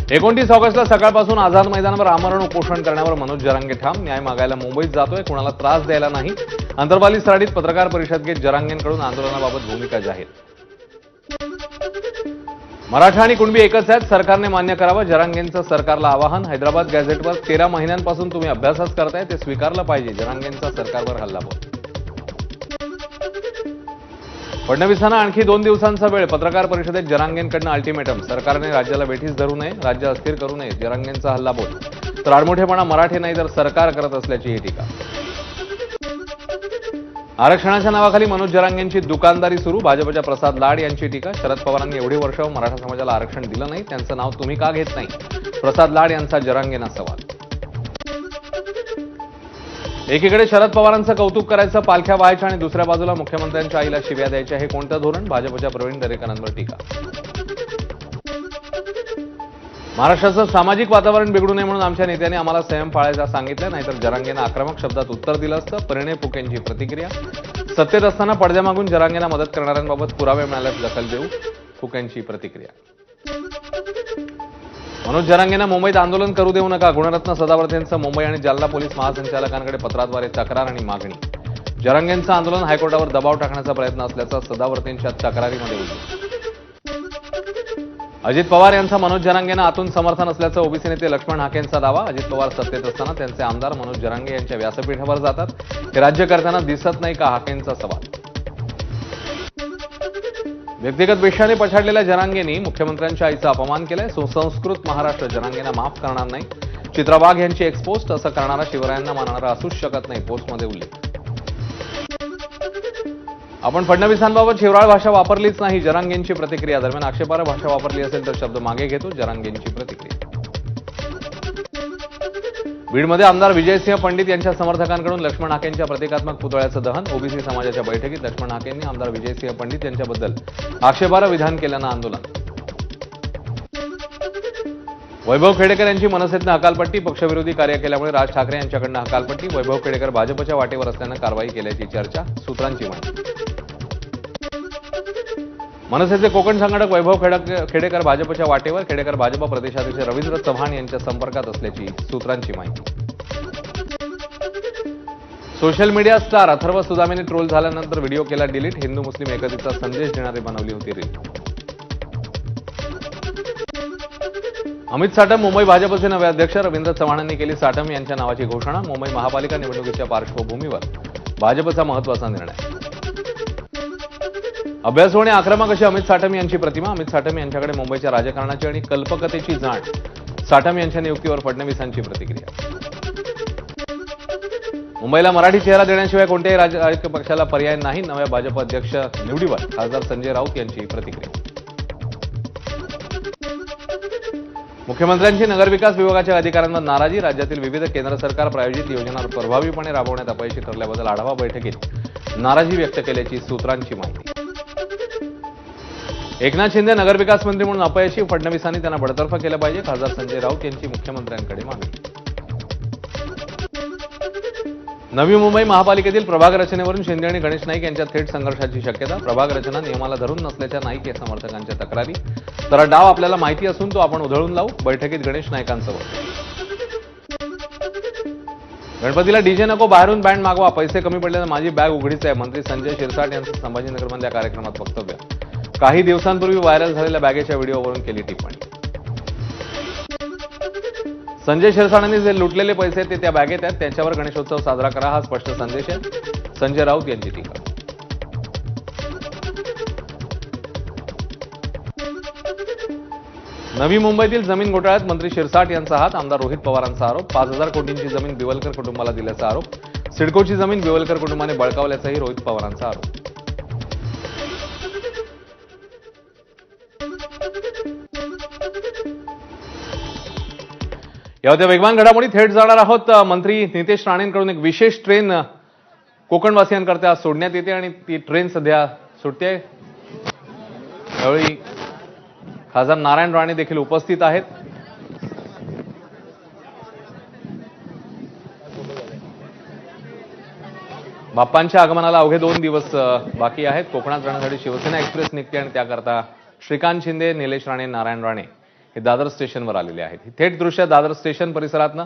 29 ऑगस्टला सकाळपासून आझाद मैदानावर आमरण उपोषण करण्यावर मनोज जरांगे ठाम. न्याय मागायला मुंबईत जातोय, कुणाला त्रास द्यायला नाही. अंतरबाली सराडीत पत्रकार परिषद घेत जरांगेंकडून आंदोलनाबाबत भूमिका जाहीर. मराठा आणि कुणबी एकच आहेत, सरकारने मान्य करावं जरांगेंचं सरकारला आवाहन. हैदराबाद गॅझेटवर 13 महिन्यांपासून तुम्ही अभ्यासच करताय, ते स्वीकारलं पाहिजे. जरांगेंचा सरकारवर हल्लाबोल. फडणवीसांना आणखी 2 दिवसांचा वेळ. पत्रकार परिषदेत जरांगेंकडनं अल्टिमेटम. सरकारने राज्याला वेठीस धरू नये, राज्य अस्थिर करू नये. जरांगेंचा हल्लाबोल. तर आडमोठेपणा मराठे नाही तर सरकार करत असल्याची ही टीका. आरक्षणाच्या नावाखाली मनोज जरांगेंची दुकानदारी सुरू. भाजपच्या प्रसाद लाड यांची टीका. शरद पवारांनी एवढी वर्ष मराठा समाजाला आरक्षण दिलं नाही, त्यांचं नाव तुम्ही का घेत नाही. प्रसाद लाड यांचा जरांगेंना सवाल. एकीकडे शरद पवारांचं कौतुक करायचं, पालख्या व्हायच्या आणि दुसऱ्या बाजूला मुख्यमंत्र्यांच्या आईला शिव्या द्यायच्या. हे कोणतं धोरण. भाजपच्या प्रवीण दरेकरांवर टीका. महाराष्ट्राचं सामाजिक वातावरण बिघडू नये म्हणून आमच्या नेत्यांनी आम्हाला संयम पाळायचा सांगितलं, नाहीतर जरांगेंना आक्रमक शब्दात उत्तर दिलं असतं. परिणय फुकेंची प्रतिक्रिया. सत्तेत असताना पडद्यामागून जरांगेंना मदत करणाऱ्यांबाबत पुरावे मिळाल्यास दखल देऊ. फुकेंची प्रतिक्रिया. मनोज जरांगेंना मुंबईत आंदोलन करू देऊ नका. गुणरत्न सदावर्तेंचं मुंबई आणि जालना पोलीस महासंचालकांकडे पत्राद्वारे तक्रार आणि मागणी. जरांगेंचं आंदोलन हायकोर्टावर दबाव टाकण्याचा प्रयत्न असल्याचं सदावर्तेंच्या तक्रारीमध्ये उल्लेख. अजित पवार यांचा मनोज जरांगेंना आतून समर्थन असल्याचं ओबीसी नेते लक्ष्मण हाकेंचा दावा. अजित पवार सत्तेत असताना त्यांचे आमदार मनोज जरांगे यांच्या व्यासपीठावर जातात, हे राज्य करताना दिसत नाही का. हाकेंचा सवाल. व्यक्तिगत विषयाने पछाडलेल्या जरांगेंनी मुख्यमंत्र्यांच्या आईचा अपमान केलाय. सुसंस्कृत महाराष्ट्र जरांगेंना माफ करणार नाही. चित्रा वाघ यांची एक्सपोस्ट. असं करणारा शिवरायांना मानणारा असूच शकत नाही. पोस्टमध्ये उल्लेख. आपण फडणवीसांबाबत शिवराळ भाषा वापरलीच नाही. जरांगेंची प्रतिक्रिया. दरम्यान आक्षेपार्ह भाषा वापरली असेल तर शब्द मागे घेतो. जरांगेंची प्रतिक्रिया. बीडमध्ये आमदार विजयसिंह पंडित यांच्या समर्थकांकडून लक्ष्मण हाकेंच्या प्रतिकात्मक पुतळ्याचं दहन. ओबीसी समाजाच्या बैठकीत लक्ष्मण हाकेंनी आमदार विजयसिंह पंडित यांच्याबद्दल आक्षेपार्ह विधान केल्यानं आंदोलन. वैभव खेडेकर यांची मनसेतनं हकालपट्टी. पक्षविरोधी कार्य केल्यामुळे राज ठाकरे यांच्याकडनं हकालपट्टी. वैभव खेडेकर भाजपच्या वाटेवर असल्यानं कारवाई केल्याची चर्चा. सूत्रांची माहिती. मनसेचे कोकण संघटक वैभव खेडेकर भाजपच्या वाटेवर. खेडेकर भाजप प्रदेशाध्यक्ष रवींद्र चव्हाण यांच्या संपर्कात असल्याची सूत्रांची माहिती. सोशल मीडिया स्टार अथर्व सुदामेने ट्रोल झाल्यानंतर व्हिडिओ केला डिलीट. हिंदू मुस्लिम एकतेचा संदेश देणारी बनवली होती रील. अमित साटम मुंबई भाजपचे नवे अध्यक्ष. रवींद्र चव्हाणांनी केली साटम यांच्या नावाची घोषणा. मुंबई महापालिका निवडणुकीच्या पार्श्वभूमीवर भाजपचा महत्त्वाचा निर्णय. अभ्यास होणे आक्रमक अशी अमित साटम यांची प्रतिमा. अमित साटम यांच्याकडे मुंबईच्या राजकारणाची आणि कल्पकतेची जाण. साटम यांच्या नियुक्तीवर फडणवीसांची प्रतिक्रिया. मुंबईला मराठी चेहरा देण्याशिवाय कोणत्याही राजकीय पक्षाला पर्याय नाही. नव्या भाजप अध्यक्ष निवडीवर खासदार संजय राऊत यांची प्रतिक्रिया. मुख्यमंत्र्यांची नगरविकास विभागाच्या अधिकाऱ्यांवर नाराजी. राज्यातील विविध केंद्र सरकार प्रायोजित योजना प्रभावीपणे राबवण्यात अपयशी ठरल्याबद्दल आढावा बैठकीत नाराजी व्यक्त केल्याची सूत्रांची माहिती. एकनाथ शिंदे नगरविकास मंत्री म्हणून अपयशी. फडणवीसांनी त्यांना बडतर्फ केलं पाहिजे. खासदार संजय राऊत यांची मुख्यमंत्र्यांकडे मागणी. नवी मुंबई महापालिकेतील प्रभाग रचनेवरून शिंदे आणि गणेश नाईक यांच्यात थेट संघर्षाची शक्यता. प्रभाग रचना नियमाला धरून नसल्याच्या नाईक या समर्थकांच्या तक्रारी. तर डाव आपल्याला माहिती असून तो आपण उधळून लावू. बैठकीत गणेश नाईकांसोबत. गणपतीला डीजे नको, बाहेरून बँड मागवा. पैसे कमी पडल्यानं माझी बॅग उघडीच आहे. मंत्री संजय शिरसाट यांचं संभाजीनगरमधल्या कार्यक्रमात वक्तव्य. काही दिवसांपूर्वी व्हायरल झालेल्या बॅगेच्या व्हिडिओवरून केली टिप्पणी. संजय शिरसाटांनी जे लुटलेले पैसे ते त्या बॅगेत आहेत, त्यांच्यावर गणेशोत्सव साजरा करा हा स्पष्ट संदेश आहे. संजय राऊत यांची टीका. नवी मुंबईतील जमीन घोटाळ्यात मंत्री शिरसाट यांचा हात. आमदार रोहित पवारांचा आरोप. 5,000 कोटींची जमीन बिवलकर कुटुंबाला दिल्याचा आरोप. सिडकोची जमीन बिवलकर कुटुंबाने बळकावल्याचाही रोहित पवारांचा आरोप. या होत्या वेगवान घडामोडी. थेट जाणार आहोत मंत्री नितेश राणेंकडून एक विशेष ट्रेन कोकणवासियांकरता सोडण्यात येते आणि ती ट्रेन सध्या सुटते. यावेळी खासदार नारायण राणे देखील उपस्थित आहेत. बाप्पांच्या आगमनाला अवघे 2 दिवस बाकी आहेत. कोकणात जाण्यासाठी शिवसेना एक्सप्रेस निघते आणि त्याकरता श्रीकांत शिंदे, निलेश राणे, नारायण राणे हे दादर स्टेशनवर आलेले आहेत. ही थेट दृश्य दादर स्टेशन परिसरातनं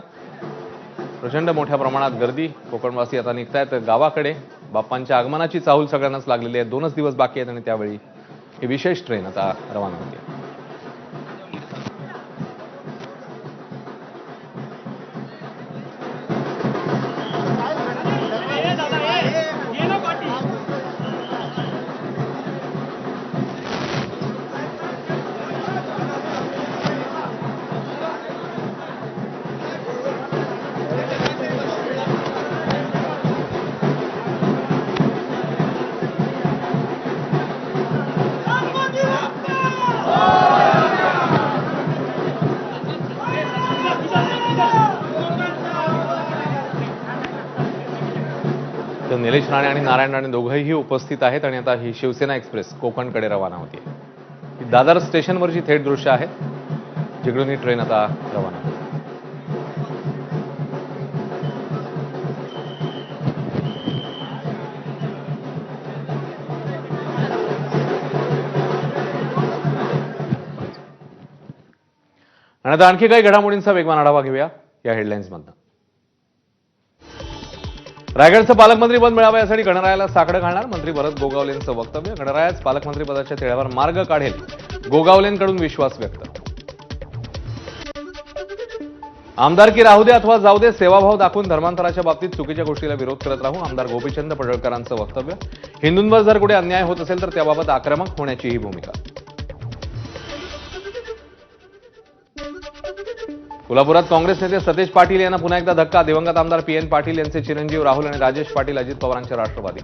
प्रचंड मोठ्या प्रमाणात गर्दी. कोकणवासी आता निघतायत गावाकडे. बाप्पांच्या आगमनाची चाहूल सगळ्यांनाच लागलेली आहे. 2च दिवस बाकी आहेत आणि त्यावेळी ही विशेष ट्रेन आता रवाना होते. तर निलेश राणे आणि नारायण राणे दोघंही उपस्थित आहेत आणि आता ही शिवसेना एक्सप्रेस कोकणकडे रवाना होते. ही दादर स्टेशनवरची थेट दृश्य आहेत, जिकडून ही ट्रेन आता रवाना होते. आणि आता आणखी काही घडामोडींचा वेगवान आढावा घेऊया या हेडलाईन्समधनं. रायगडचं पालकमंत्री पद मिळावं यासाठी गणरायाला साकडं घालणार मंत्री भरत गोगावलेंचं वक्तव्य. गणरायाच पालकमंत्री पदाच्या तेढ्यावर मार्ग काढेल, गोगावलेंकडून विश्वास व्यक्त. आमदारकी राहू दे अथवा जाऊ दे, सेवाभाव दाखवून धर्मांतराच्या बाबतीत चुकीच्या गोष्टीला विरोध करत राहू, आमदार गोपीचंद पडळकरांचं वक्तव्य. हिंदूंवर जर कुठे अन्याय होत असेल तर त्याबाबत आक्रमक होण्याची ही भूमिका. कोल्हापुरात काँग्रेस नेते सतेज पाटील यांना पुन्हा एकदा धक्का. दिवंगत आमदार PN पाटील यांचे चिरंजीव राहुल आणि राजेश पाटील अजित पवारांचे राष्ट्रवादी.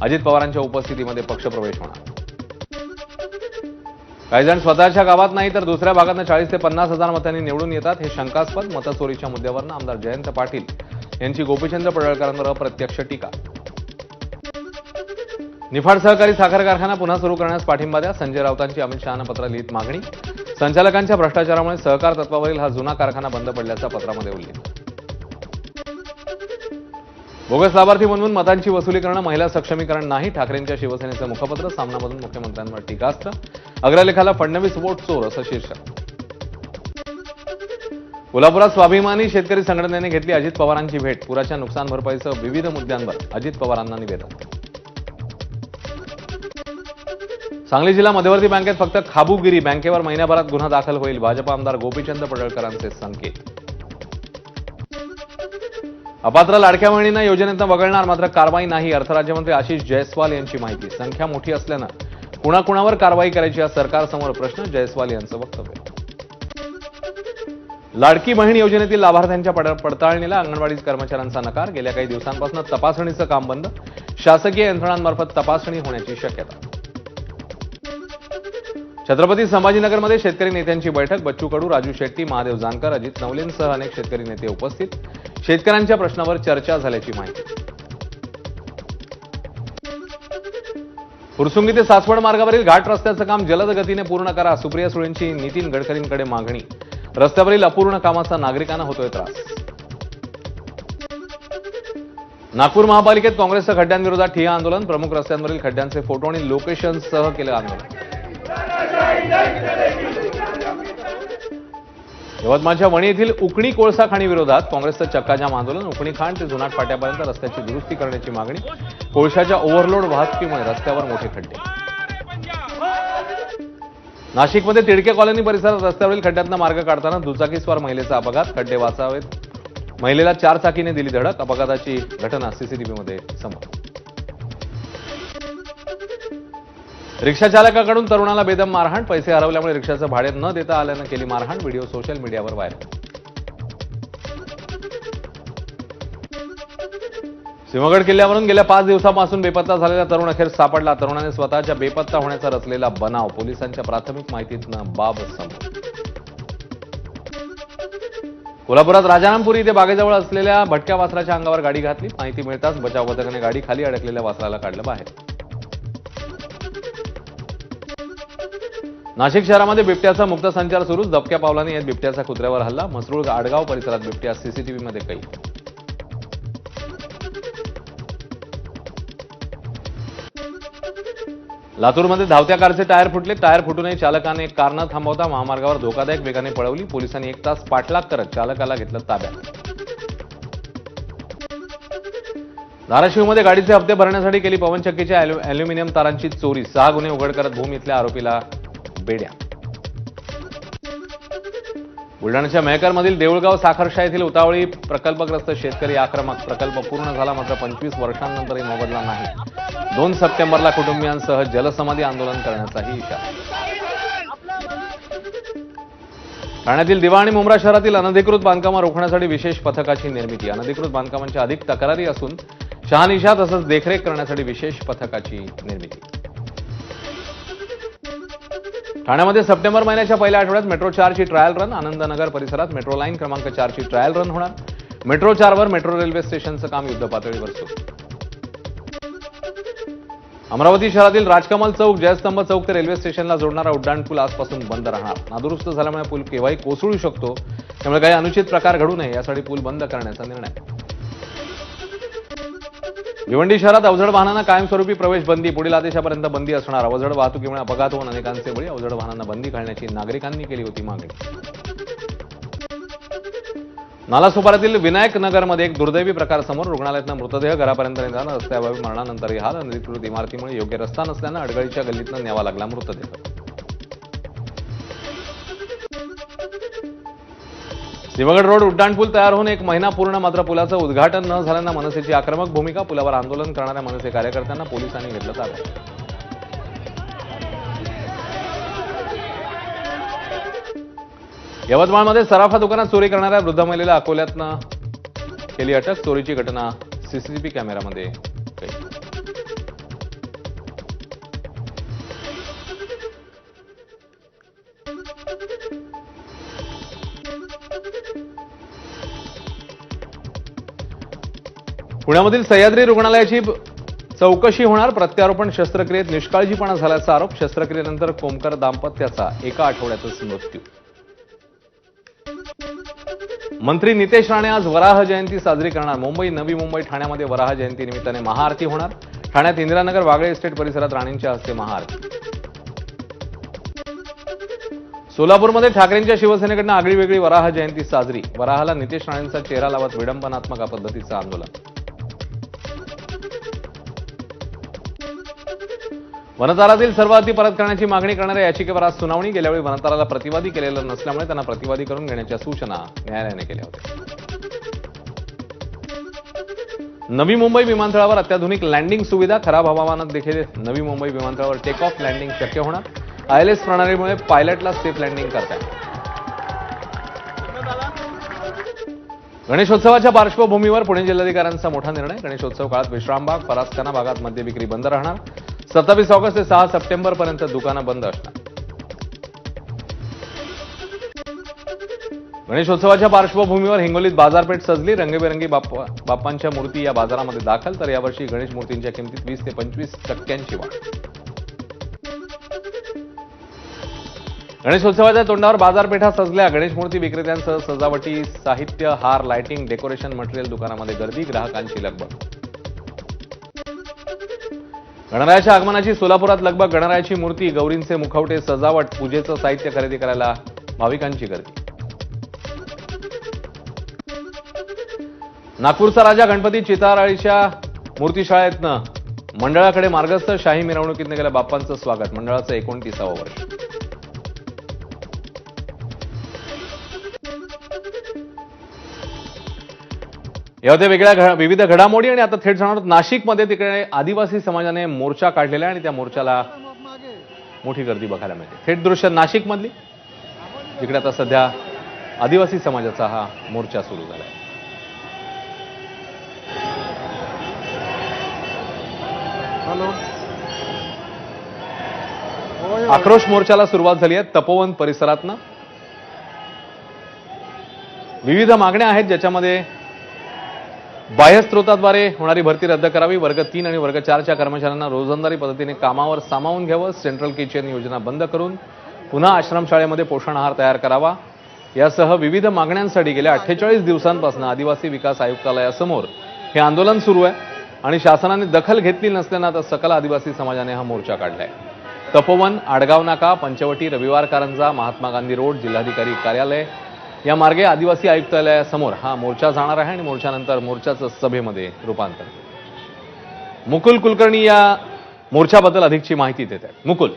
अजित पवारांच्या उपस्थितीमध्ये पक्षप्रवेश होणार. काही जण स्वतःच्या गावात नाही तर दुसऱ्या भागातनं 40 ते 50 हजार मतांनी निवडून येतात, हे शंकास्पद. मतचोरीच्या मुद्द्यावरून आमदार जयंत पाटील यांची गोपीचंद पडळकरांवर अप्रत्यक्ष टीका. निफाड सहकारी साखर कारखाना पुन्हा सुरू करण्यास पाठिंबा द्या, संजय राऊतांची अमित शहांना पत्र लिहित मागणी. संचालकांच्या भ्रष्टाचारामुळे सहकार तत्वावरील हा जुना कारखाना बंद पडल्याचा पत्रामध्ये उल्लेख. बोगस लाभार्थी म्हणून मतांची वसुली करणं महिला सक्षमीकरण नाही, ठाकरेंच्या शिवसेनेचं मुखपत्र. सामनामधून मुख्यमंत्र्यांवर टीकास्त्र. अग्रलेखाला फडणवीस वोट चोर असं शीर्षक. कोल्हापुरात स्वाभिमानी शेतकरी संघटनेने घेतली अजित पवारांची भेट. पुराच्या नुकसान भरपाईसह विविध मुद्द्यांवर अजित पवारांना निवेदन. सांगली जिल्हा मध्यवर्ती बँकेत फक्त खाबूगिरी, बँकेवर महिन्याभरात गुन्हा दाखल होईल. भाजप आमदार गोपीचंद पडळकरांचे संकेत. अपात्र लाडक्या बहिणींना योजनेतनं वगळणार, मात्र कारवाई नाही. अर्थराज्यमंत्री आशिष जयस्वाल यांची माहिती. संख्या मोठी असल्यानं कुणाकुणावर कारवाई करायची हा सरकारसमोर प्रश्न. जयस्वाल यांचं वक्तव्य. लाडकी बहीण योजनेतील लाभार्थ्यांच्या पडताळणीला अंगणवाडी कर्मचाऱ्यांचा नकार. गेल्या काही दिवसांपासून तपासणीचं काम बंद. शासकीय यंत्रणांमार्फत तपासणी होण्याची शक्यता. छत्रपती संभाजीनगरमध्ये शेतकरी नेत्यांची बैठक. बच्चू कडू, राजू शेट्टी, महादेव जानकर, अजित नवलेंसह अनेक शेतकरी नेते उपस्थित. शेतकऱ्यांच्या प्रश्नावर चर्चा झाल्याची माहिती. फुरसुंगी ते सासवड मार्गावरील घाट रस्त्याचं काम जलद गतीने पूर्ण करा. सुप्रिया सुळेंची नितीन गडकरींकडे मागणी. रस्त्यावरील अपूर्ण कामाचा नागरिकांना होतोय त्रास. नागपूर महापालिकेत काँग्रेसच्या खड्ड्यांविरोधात ठिय्या आंदोलन. प्रमुख रस्त्यांवरील खड्ड्यांचे फोटो आणि लोकेशन्ससह केलं आंदोलन. यवतमाळच्या वणी येथील उकणी कोळसा खाणी विरोधात काँग्रेसचं चक्काजाम आंदोलन. उकणी खाण ते जुनाट फाट्यापर्यंत रस्त्याची दुरुस्ती करण्याची मागणी. कोळशाच्या ओव्हरलोड वाहतुकीमुळे रस्त्यावर मोठे खड्डे. नाशिकमध्ये तिडके कॉलनी परिसरात रस्त्यावरील खड्ड्यातनं मार्ग काढताना दुचाकीस्वार महिलेचा अपघात. खड्डे वाचावेत, महिलेला 4 चाकीने दिली धडक. अपघाताची घटना सीसीटीव्हीमध्ये समोर. रिक्षा चालकाकडून तरुणाला बेदम मारहाण. पैसे हरवल्यामुळे रिक्षाचं भाडे न देता आल्यानं केली मारहाण. व्हिडिओ सोशल मीडियावर व्हायरल. सिंहगड किल्ल्यावरून गेल्या 5 दिवसांपासून बेपत्ता झालेला तरुण अखेर सापडला. तरुणाने स्वतःच्या बेपत्ता होण्याचा रचलेला बनाव. पोलिसांच्या प्राथमिक माहितीतनं बाब समोर. कोल्हापुरात राजारामपुरी इथे बागेजवळ असलेल्या भटक्या वासराच्या अंगावर गाडी घातली. माहिती मिळताच बचाव पथकाने गाडी खाली अडकलेल्या वासराला काढलं बाहेर. नाशिक शहरामध्ये बिबट्याचा मुक्त संचार सुरू. दबक्या पावलाने येत बिबट्याचा कुत्र्यावर हल्ला. म्हसरूळ आडगाव परिसरात बिबट्या सीसीटीव्हीमध्ये कैद. लातूरमध्ये धावत्या कारचे टायर फुटले. टायर फुटूनही चालकाने कार न थांबवता महामार्गावर धोकादायक वेगाने पळवली. पोलिसांनी 1 तास पाठलाग करत चालकाला घेतलं ताब्यात. धाराशिवमध्ये गाडीचे हप्ते भरण्यासाठी केली पवनचक्कीच्या अॅल्युमिनियम तारांची चोरी. 6 गुन्हे उघड करत भूम इथल्या आरोपीला बेड्या. बुलढाण्याच्या मेहकरमधील देऊळगाव साखरशा येथील उतावळी प्रकल्पग्रस्त शेतकरी आक्रमक. प्रकल्प पूर्ण झाला मात्र 25 वर्षांनंतरही मोबदला नाही. 2 सप्टेंबरला कुटुंबियांसह जलसमाधी आंदोलन करण्याचाही इशारा. ठाण्यातील दिवा आणि मुंब्रा शहरातील अनधिकृत बांधकामं रोखण्यासाठी विशेष पथकाची निर्मिती. अनधिकृत बांधकामांच्या अधिक तक्रारी असून शहानिशा तसंच देखरेख करण्यासाठी विशेष पथकाची निर्मिती. ठाण्यामध्ये सप्टेंबर महिन्याच्या पहिल्या आठवड्यात मेट्रो 4ची ट्रायल रन. आनंदनगर परिसरात मेट्रो लाईन क्रमांक 4ची ट्रायल रन होणार. मेट्रो 4वर मेट्रो रेल्वे स्टेशनचं काम युद्धपातळीवर सुरू. अमरावती शहरातील राजकमल चौक जयस्तंभ चौक ते रेल्वे स्टेशनला जोडणारा उड्डाणपूल आजपासून बंद राहणार. नादुरुस्त झाल्यामुळे पूल केव्हाही कोसळू शकतो, त्यामुळे काही अनुचित प्रकार घडू नये यासाठी पूल बंद करण्याचा निर्णय. भिवंडी शहरात अवजड वाहनांना कायमस्वरूपी प्रवेश बंदी. पुढील आदेशापर्यंत बंदी असणार. अवजड वाहतुकीमुळे अपघात होऊन अनेकांचे बळी. अवजड वाहनांना बंदी घालण्याची नागरिकांनी केली होती मागणी. नालासोपाऱ्यातील विनायक नगरमध्ये एक दुर्दैवी प्रकार समोर. रुग्णालयातनं मृतदेह घरापर्यंत निघाला. रस्त्याअभावी मरणानंतरही हाल. अनधिकृत इमारतीमुळे योग्य रस्ता नसल्यानं अडगळीच्या गल्लीतनं न्यावा लागला मृतदेह. सिंहगड रोड उड्डाणपूल तयार होऊन 1 महिना पूर्ण मात्र पुलाचं उद्घाटन न झाल्यानं मनसेची आक्रमक भूमिका. पुलावर आंदोलन करणाऱ्या मनसे कार्यकर्त्यांना पोलिसांनी घेतलं ताब्यात. यवतमाळमध्ये सराफा दुकानात चोरी करणाऱ्या वृद्ध महिलेला अकोल्यातनं केली अटक. चोरीची घटना सीसीटीव्ही कॅमेऱ्यामध्ये कैद. पुण्यामधील सह्याद्री रुग्णालयाची चौकशी होणार. प्रत्यारोपण शस्त्रक्रियेत निष्काळजीपणा झाल्याचा आरोप. शस्त्रक्रियेनंतर कोमकर दाम्पत्याचा 1 आठवड्यातच मृत्यू. मंत्री नितेश राणे आज वराह जयंती साजरी करणार. मुंबई, नवी मुंबई, ठाण्यामध्ये वराह जयंती निमित्ताने महाआरती होणार. ठाण्यात इंदिरानगर वागळे इस्टेट परिसरात राणेंच्या हस्ते महाआरती. सोलापूरमध्ये ठाकरेंच्या शिवसेनेकडनं आगळीवेगळी वराह जयंती साजरी. वराहाला नितेश राणेंचा चेहरा लावत विडंबनात्मक पद्धतीचं आंदोलन. वनतारातील सर्व हद्दी परत करण्याची मागणी करणाऱ्या याचिकेवर आज सुनावणी. गेल्यावेळी वनताराला प्रतिवादी केलेलं नसल्यामुळे त्यांना प्रतिवादी करून घेण्याच्या सूचना न्यायालयाने केल्या होत्या. नवी मुंबई विमानतळावर अत्याधुनिक लँडिंग सुविधा. खराब हवामानात देखील नवी मुंबई विमानतळावर टेक ऑफ लँडिंग शक्य होणार. आयएलएस प्रणालीमुळे पायलटला सेफ लँडिंग करता येईल. गणेशोत्सवाच्या पार्श्वभूमीवर पुणे जिल्हाधिकाऱ्यांचा मोठा निर्णय. गणेशोत्सव काळात विश्रामबाग, फरासखाना भागात मद्य विक्री बंद राहणार. 27 ऑगस्ट ते 6 सप्टेंबर पर्यंत दुकानं बंद असणार. गणेशोत्सवाच्या पार्श्वभूमीवर हिंगोलीत बाजारपेठ सजली. रंगीबेरंगी बाप्पांच्या मूर्ती या बाजारामध्ये दाखल. तर यावर्षी गणेश मूर्तींच्या किमतीत 20 ते 25% वाढ. गणेशोत्सवाच्या तोंडावर बाजारपेठा सजल्या. गणेश मूर्ती विक्रेत्यांसह सजावटी साहित्य, हार, लाइटिंग, डेकोरेशन मटेरियल दुकानामध्ये गर्दी. ग्राहकांची लगबग. गणरायाच्या आगमनाची सोलापुरात लगबग. गणरायाची मूर्ती, गौरींचे मुखवटे, सजावट, पूजेचं साहित्य खरेदी करायला भाविकांची गर्दी. नागपूरचा राजा गणपती चिताराळीच्या मूर्तीशाळेतनं मंडळाकडे मार्गस्थ. शाही मिरवणुकीतनं गेल्या बाप्पांचं स्वागत. मंडळाचं 29वं वर्ष. या होत्या वेगळ्या विविध घडामोडी. आणि आता थेट जाणार नाशिकमध्ये. तिकडे आदिवासी समाजाने मोर्चा काढलेला आहे आणि त्या मोर्चाला मोठी गर्दी बघायला मिळते. थेट दृश्य नाशिकमधली, जिकडे आता सध्या आदिवासी समाजाचा हा मोर्चा सुरू झाला आहे. आक्रोश मोर्चाला सुरुवात झाली आहे. तपोवन परिसरातनं विविध मागण्या आहेत, ज्याच्यामध्ये बाह्यस्त्रोताद्वारे होणारी भरती रद्द करावी. वर्ग 3 आणि वर्ग 4च्या कर्मचाऱ्यांना रोजंदारी पद्धतीने कामावर सामावून घ्यावं. सेंट्रल किचन योजना बंद करून पुन्हा आश्रमशाळेमध्ये पोषण आहार तयार करावा. यासह विविध मागण्यांसाठी गेल्या 48 दिवसांपासून आदिवासी विकास आयुक्तालयासमोर हे आंदोलन सुरू आहे. आणि शासनाने दखल घेतली नसल्यानं आता सकल आदिवासी समाजाने हा मोर्चा काढलाय। तपोवन, आडगाव नाका, पंचवटी, रविवार कारंजा, महात्मा गांधी रोड, जिल्हाधिकारी कार्यालय या मार्गे आदिवासी आयुक्तालयासमोर हा मोर्चा जाणार आहे आणि मोर्चानंतर मोर्चाचं सभेमध्ये रूपांतर। मुकुल कुलकर्णी या मोर्चाबद्दल अधिकची माहिती देत आहेत। मुकुल,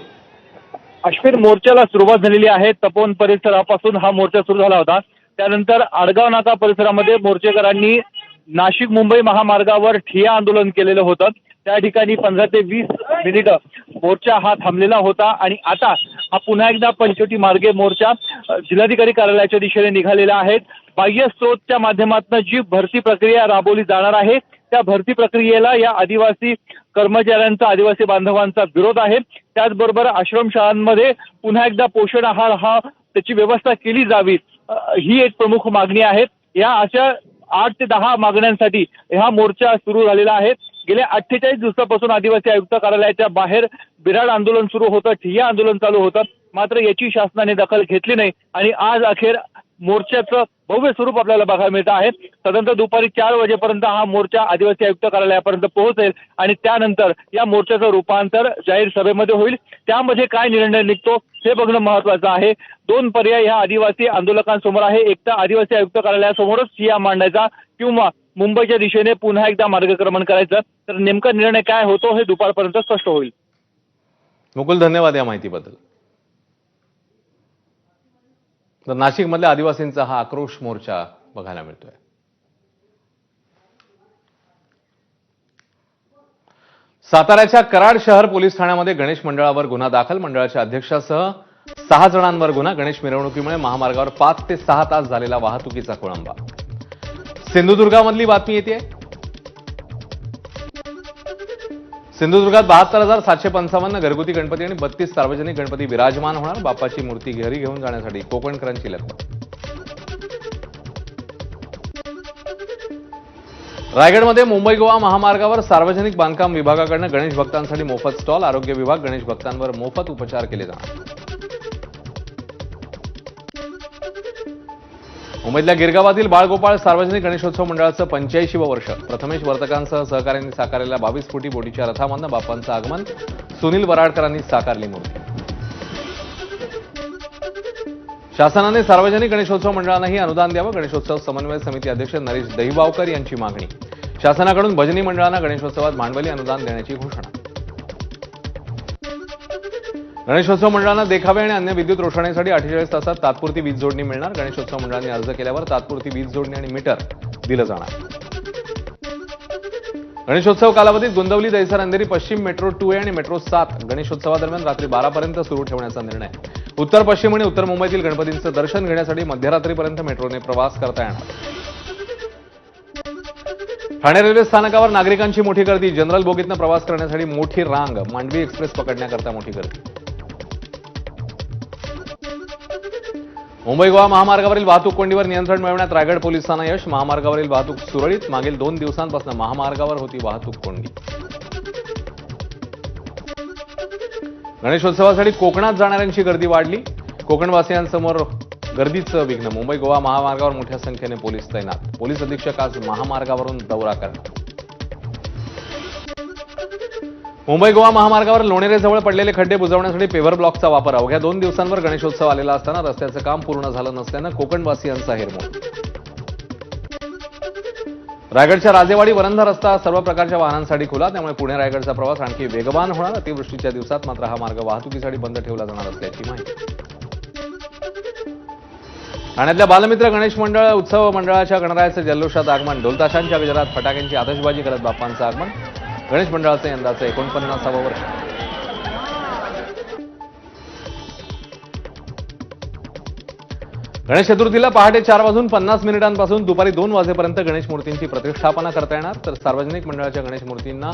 अश्विन, मोर्चाला सुरुवात झालेली आहे। तपोवन परिसरापासून हा मोर्चा सुरू झाला होता। त्यानंतर आडगाव नाका परिसरामध्ये मोर्चेकरांनी नाशिक मुंबई महामार्गावर ठिय्या आंदोलन केलेलं होतं। त्या ठिकाणी 15 ते 20 मिनिटं मोर्चा हा थांबलेला होता आणि आता हा पुन्हा एकदा पंचवटी मार्गे मोर्चा जिल्हाधिकारी कार्यालयाच्या दिशेने निघालेला आहे। बाह्य स्रोतच्या माध्यमातून जी भरती प्रक्रिया राबवली जाणार आहे त्या भरती प्रक्रियेला या आदिवासी कर्मचाऱ्यांचा, आदिवासी बांधवांचा विरोध आहे। त्याचबरोबर आश्रमशाळांमध्ये पुन्हा एकदा पोषण आहार हा त्याची व्यवस्था केली जावी, ही एक प्रमुख मागणी आहे। या अशा 8 ते 10 मागण्यांसाठी हा मोर्चा सुरू झालेला आहे। गेल्या 48 दिवसापासून आदिवासी आयुक्त कार्यालयाच्या बाहेर बिराड आंदोलन सुरू होतं, ठिय्या आंदोलन चालू होतं, मात्र याची शासनाने दखल घेतली नाही आणि आज अखेर मोर्चाचं भव्य स्वरूप आपल्याला बघायला मिळतं आहे। साधारणतः दुपारी 4 वाजेपर्यंत हा मोर्चा आदिवासी आयुक्त कार्यालयापर्यंत पोहोचेल आणि त्यानंतर या मोर्चाचं रूपांतर जाहीर सभेमध्ये होईल। त्यामध्ये काय निर्णय निघतो हे बघणं महत्त्वाचं आहे। 2 पर्याय ह्या आदिवासी आंदोलकांसमोर आहे। एक तर आदिवासी आयुक्त कार्यालयासमोरच ठिय्या मांडायचा किंवा मुंबईच्या दिशेने पुन्हा एकदा मार्गक्रमण करायचं। तर नेमका निर्णय काय होतो हे दुपारपर्यंत स्पष्ट होईल। मुकुल, धन्यवाद या माहितीबद्दल। तर नाशिकमधल्या आदिवासींचा हा आक्रोश मोर्चा बघायला मिळतोय। साताऱ्याच्या कराड शहर पोलीस ठाण्यामध्ये गणेश मंडळावर गुन्हा दाखल। मंडळाच्या अध्यक्षासह 6 जणांवर गुन्हा। गणेश मिरवणुकीमुळे महामार्गावर 5 ते 6 तास झालेला वाहतुकीचा खोळंबा। सिंधुदुर्गामधली बातमी येते। सिंधुदुर्गात 72,755 घरगुती गणपती आणि 32 सार्वजनिक गणपती विराजमान होणार। बाप्पाची मूर्ती घरी घेऊन जाण्यासाठी कोकणकरांची लगबग। रायगडमध्ये मुंबई गोवा महामार्गावर सार्वजनिक बांधकाम विभागाकडून गणेश भक्तांसाठी मोफत स्टॉल। आरोग्य विभाग गणेश भक्तांवर मोफत उपचार केले जाणार। मुंबईतल्या गिरगावातील बाळगोपाळ सार्वजनिक गणेशोत्सव मंडळाचं 85वं वर्ष। प्रथमेश वर्तकांसह सहकाऱ्यांनी साकारलेल्या 22 फुटी बोटीच्या रथामधनं बाप्पांचं आगमन। सुनील वराडकरांनी साकारली मूर्ती। शासनाने सार्वजनिक गणेशोत्सव मंडळांनाही अनुदान द्यावं। गणेशोत्सव समन्वय समिती अध्यक्ष नरेश दहिबावकर यांची मागणी। शासनाकडून भजनी मंडळांना गणेशोत्सवात भांडवली अनुदान देण्याची घोषणा। गणेशोत्सव मंडळांना देखावे आणि अन्य विद्युत रोषणाईसाठी 48 तासात तात्पुरती वीज जोडणी मिळणार। गणेशोत्सव मंडळांनी अर्ज केल्यावर तात्पुरती वीज जोडणी आणि मीटर दिलं जाणार। गणेशोत्सव कालावधीत गोंदवली, दैसर, अंधेरी, पश्चिम मेट्रो 2A आणि मेट्रो 7 गणेशोत्सवादरम्यान रात्री 12 पर्यंत सुरू ठेवण्याचा निर्णय। उत्तर, पश्चिम आणि उत्तर मुंबईतील गणपतींचं दर्शन घेण्यासाठी मध्यरात्रीपर्यंत मेट्रोने प्रवास करता येणार। ठाणे रेल्वे स्थानकावर नागरिकांची मोठी गर्दी। जनरल बोगीतनं प्रवास करण्यासाठी मोठी रांग। मांडवी एक्सप्रेस पकडण्याकरता मोठी गर्दी। मुंबई गोवा महामार्गावरील वाहतूक कोंडीवर नियंत्रण मिळवण्यात रायगड पोलिसांना यश। महामार्गावरील वाहतूक सुरळीत। मागील 2 दिवसांपासून महामार्गावर होती वाहतूक कोंडी। गणेशोत्सवासाठी कोकणात जाणाऱ्यांची गर्दी वाढली। कोकणवासियांसमोर गर्दीचं विघ्न। मुंबई गोवा महामार्गावर मोठ्या संख्येने पोलीस तैनात। पोलीस अधीक्षक आज महामार्गावरून दौरा करणार। मुंबई गोवा महामार्गावर लोणेरेजवळ पडलेले खड्डे बुजवण्यासाठी पेव्हर ब्लॉकचा वापर। अवघ्या 2 दिवसांवर गणेशोत्सव आलेला असताना रस्त्याचं काम पूर्ण झालं नसल्यानं कोकणवासियांचा हेरमोड। रायगडच्या राजेवाडी वरंधा रस्ता सर्व प्रकारच्या वाहनांसाठी खुला, त्यामुळे पुणे रायगडचा प्रवास आणखी वेगवान होणार। अतिवृष्टीच्या दिवसात मात्र हा मार्ग वाहतुकीसाठी बंद ठेवला जाणार असल्याची माहिती। ठाण्यातल्या बालमित्र गणेश मंडळ उत्सव मंडळाच्या गणरायाचं जल्लोषात आगमन। ढोलताशांच्या गजरात फटाक्यांची आतषबाजी करत बाप्पांचं आगमन। गणेश मंडळाचं यंदाचं 49वं वर्ष। गणेश चतुर्थीला पहाटे 4:50 दुपारी 2 वाजेपर्यंत गणेश मूर्तींची प्रतिष्ठापना करता येणार। तर सार्वजनिक मंडळाच्या गणेश मूर्तींना